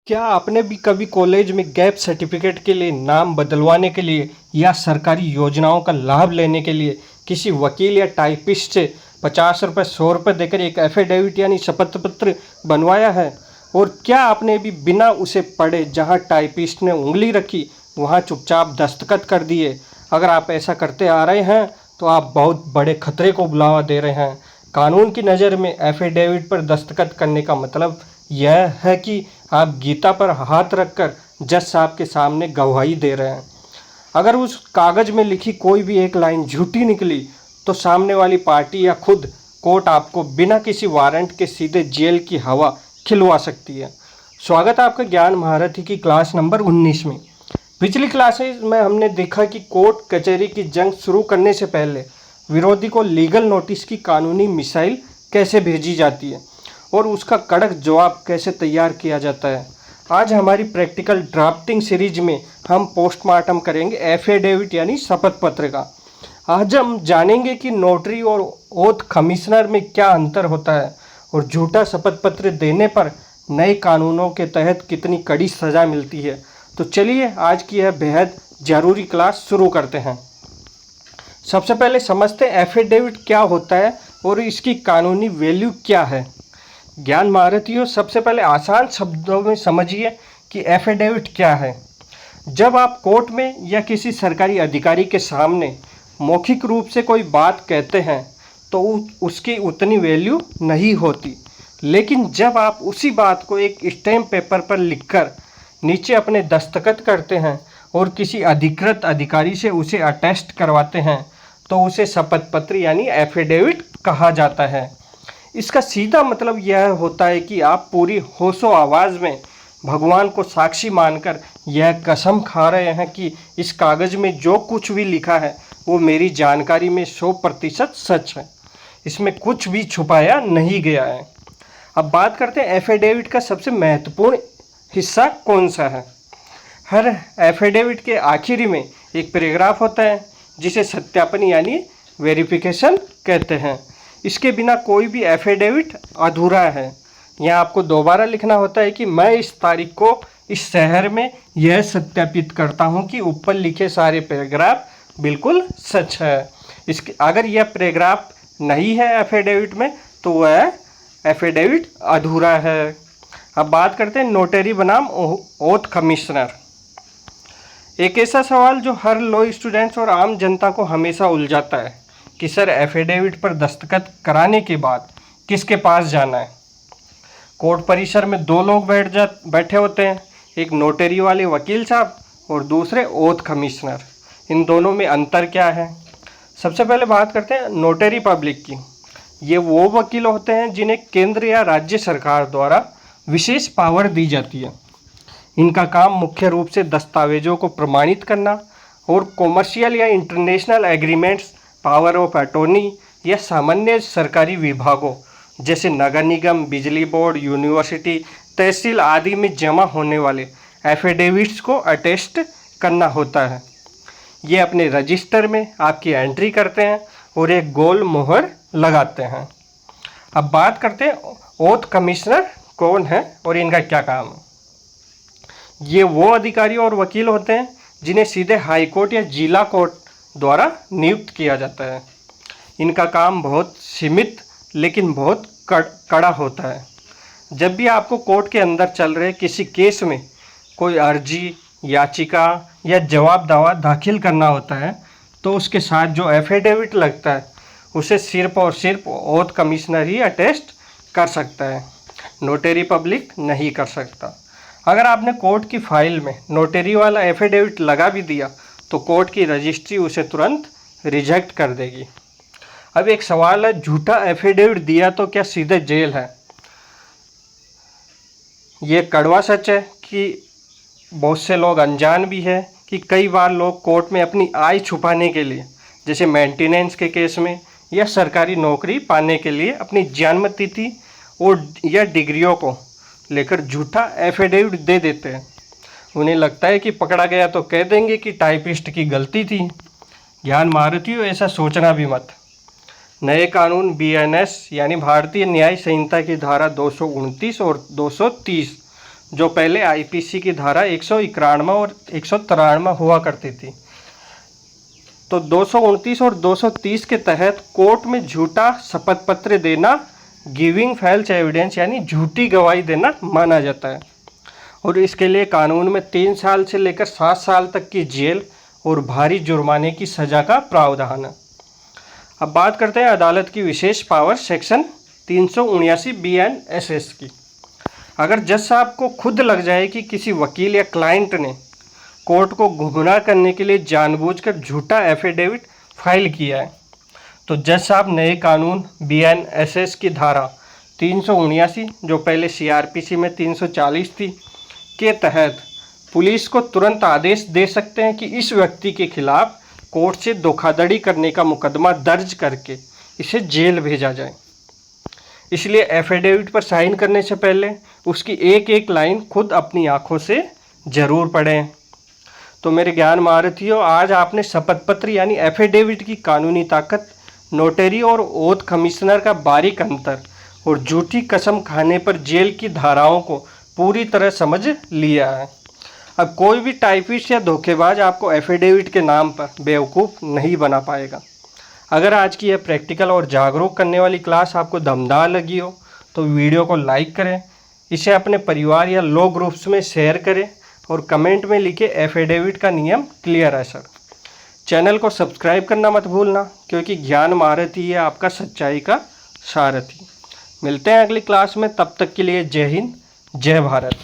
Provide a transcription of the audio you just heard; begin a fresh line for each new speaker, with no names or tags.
क्या आपने भी कभी कॉलेज में गैप सर्टिफिकेट के लिए नाम बदलवाने के लिए या सरकारी योजनाओं का लाभ लेने के लिए किसी वकील या टाइपिस्ट से 50 रुपये 100 रुपये देकर एक एफिडेविट यानी शपथ पत्र बनवाया है? और क्या आपने भी बिना उसे पढ़े जहां टाइपिस्ट ने उंगली रखी वहां चुपचाप दस्तखत कर दिए? अगर आप ऐसा करते आ रहे हैं तो आप बहुत बड़े खतरे को बुलावा दे रहे हैं। कानून की नज़र में एफिडेविट पर दस्तखत करने का मतलब यह है कि आप गीता पर हाथ रखकर जज साहब के सामने गवाही दे रहे हैं। अगर उस कागज़ में लिखी कोई भी एक लाइन झूठी निकली तो सामने वाली पार्टी या खुद कोर्ट आपको बिना किसी वारंट के सीधे जेल की हवा खिलवा सकती है। स्वागत है आपका ज्ञान महारथी की क्लास नंबर 19 में। पिछली क्लासेस में हमने देखा कि कोर्ट कचहरी की जंग शुरू करने से पहले विरोधी को लीगल नोटिस की कानूनी मिसाइल कैसे भेजी जाती है और उसका कड़क जवाब कैसे तैयार किया जाता है। आज हमारी प्रैक्टिकल ड्राफ्टिंग सीरीज में हम पोस्टमार्टम करेंगे एफिडेविट यानी शपथ पत्र का। आज हम जानेंगे कि नोटरी और ओथ कमिश्नर में क्या अंतर होता है और झूठा शपथ पत्र देने पर नए कानूनों के तहत कितनी कड़ी सज़ा मिलती है। तो चलिए आज की यह बेहद ज़रूरी क्लास शुरू करते हैं। सबसे पहले समझते हैं एफिडेविट क्या होता है और इसकी कानूनी वैल्यू क्या है। ज्ञान महारथियों, सबसे पहले आसान शब्दों में समझिए कि एफिडेविट क्या है। जब आप कोर्ट में या किसी सरकारी अधिकारी के सामने मौखिक रूप से कोई बात कहते हैं तो उसकी उतनी वैल्यू नहीं होती, लेकिन जब आप उसी बात को एक स्टैम्प पेपर पर लिखकर नीचे अपने दस्तखत करते हैं और किसी अधिकृत अधिकारी से उसे अटेस्ट करवाते हैं तो उसे शपथ पत्र यानी एफिडेविट कहा जाता है। इसका सीधा मतलब यह होता है कि आप पूरी होशो आवाज़ में भगवान को साक्षी मानकर यह कसम खा रहे हैं कि इस कागज़ में जो कुछ भी लिखा है वो मेरी जानकारी में 100% सच है, इसमें कुछ भी छुपाया नहीं गया है। अब बात करते हैं एफिडेविट का सबसे महत्वपूर्ण हिस्सा कौन सा है। हर एफिडेविट के आखिरी में एक पैराग्राफ होता है जिसे सत्यापन यानी वेरिफिकेशन कहते हैं। इसके बिना कोई भी एफिडेविट अधूरा है। यहाँ आपको दोबारा लिखना होता है कि मैं इस तारीख को इस शहर में यह सत्यापित करता हूँ कि ऊपर लिखे सारे पैराग्राफ बिल्कुल सच है। इसके अगर यह पैराग्राफ नहीं है एफिडेविट में तो वह एफिडेविट अधूरा है। अब बात करते हैं नोटरी बनाम ओथ कमिश्नर। एक ऐसा सवाल जो हर लॉ स्टूडेंट्स और आम जनता को हमेशा उलझाता है कि सर एफिडेविट पर दस्तखत कराने के बाद किसके पास जाना है। कोर्ट परिसर में दो लोग बैठे होते हैं, एक नोटरी वाले वकील साहब और दूसरे ओथ कमिश्नर। इन दोनों में अंतर क्या है? सबसे पहले बात करते हैं नोटरी पब्लिक की। ये वो वकील होते हैं जिन्हें केंद्र या राज्य सरकार द्वारा विशेष पावर दी जाती है। इनका काम मुख्य रूप से दस्तावेजों को प्रमाणित करना और कॉमर्शियल या international agreements, power of attorney या सामान्य सरकारी विभागों जैसे नगर निगम, बिजली बोर्ड, यूनिवर्सिटी, तहसील आदि में जमा होने वाले एफिडेविट्स को अटेस्ट करना होता है। ये अपने रजिस्टर में आपकी एंट्री करते हैं और एक गोल मोहर लगाते हैं। अब बात करते हैं ओथ कमिश्नर कौन है और इनका क्या काम है। ये वो अधिकारी और वकील होते हैं जिन्हें सीधे हाई कोर्ट या जिला कोर्ट द्वारा नियुक्त किया जाता है। इनका काम बहुत सीमित लेकिन बहुत कड़ा होता है। जब भी आपको कोर्ट के अंदर चल रहे किसी केस में कोई अर्जी, याचिका या जवाब दावा दाखिल करना होता है तो उसके साथ जो एफिडेविट लगता है उसे सिर्फ और सिर्फ ओथ कमिश्नर ही अटेस्ट कर सकता है, नोटरी पब्लिक नहीं कर सकता। अगर आपने कोर्ट की फाइल में नोटरी वाला एफिडेविट लगा भी दिया तो कोर्ट की रजिस्ट्री उसे तुरंत रिजेक्ट कर देगी। अब एक सवाल है, झूठा एफिडेविट दिया तो क्या सीधे जेल है? ये कड़वा सच है कि बहुत से लोग अनजान भी है कि कई बार लोग कोर्ट में अपनी आय छुपाने के लिए, जैसे मेंटेनेंस के केस में या सरकारी नौकरी पाने के लिए, अपनी जन्म तिथि और या डिग्रियों को लेकर झूठा एफिडेविट दे देते हैं। उन्हें लगता है कि पकड़ा गया तो कह देंगे कि टाइपिस्ट की गलती थी। ज्ञान महारथियों, ऐसा सोचना भी मत। नए कानून बीएनएस यानी भारतीय न्याय संहिता की धारा 229 और 230 जो पहले आईपीसी की धारा 191 और 193 हुआ करती थी। तो 229 और 230 के तहत कोर्ट में झूठा शपथ पत्र देना गिविंग फॉल्स एविडेंस यानी झूठी गवाही देना माना जाता है, और इसके लिए कानून में 3 साल से लेकर 7 साल तक की जेल और भारी जुर्माने की सज़ा का प्रावधान है। अब बात करते हैं अदालत की विशेष पावर सेक्शन 379 BNSS की। अगर जज साहब को खुद लग जाए कि किसी वकील या क्लाइंट ने कोर्ट को गुमराह करने के लिए जानबूझकर झूठा एफिडेविट फाइल किया है, तो जज साहब नए कानून BNSS की धारा 379, जो पहले CRPC में 340 थी, के तहत पुलिस को तुरंत आदेश दे सकते हैं कि इस व्यक्ति के खिलाफ कोर्ट से धोखाधड़ी करने का मुकदमा दर्ज करके इसे जेल भेजा जाए। इसलिए एफिडेविट पर साइन करने से पहले उसकी एक एक लाइन खुद अपनी आंखों से ज़रूर पढ़ें। तो मेरे ज्ञान महारथियों, आज आपने शपथ पत्र यानी एफिडेविट की कानूनी ताकत, नोटरी और ओथ कमिश्नर का बारीक अंतर और झूठी कसम खाने पर जेल की धाराओं को पूरी तरह समझ लिया है। अब कोई भी टाइपिस्ट या धोखेबाज आपको एफिडेविट के नाम पर बेवकूफ़ नहीं बना पाएगा। अगर आज की यह प्रैक्टिकल और जागरूक करने वाली क्लास आपको दमदार लगी हो तो वीडियो को लाइक करें, इसे अपने परिवार या लो ग्रुप्स में शेयर करें और कमेंट में लिखे एफिडेविट का नियम क्लियर है सर। चैनल को सब्सक्राइब करना मत भूलना, क्योंकि ज्ञान महारथी है आपका सच्चाई का सारथी। मिलते हैं अगली क्लास में, तब तक के लिए जय हिंद, जय भारत।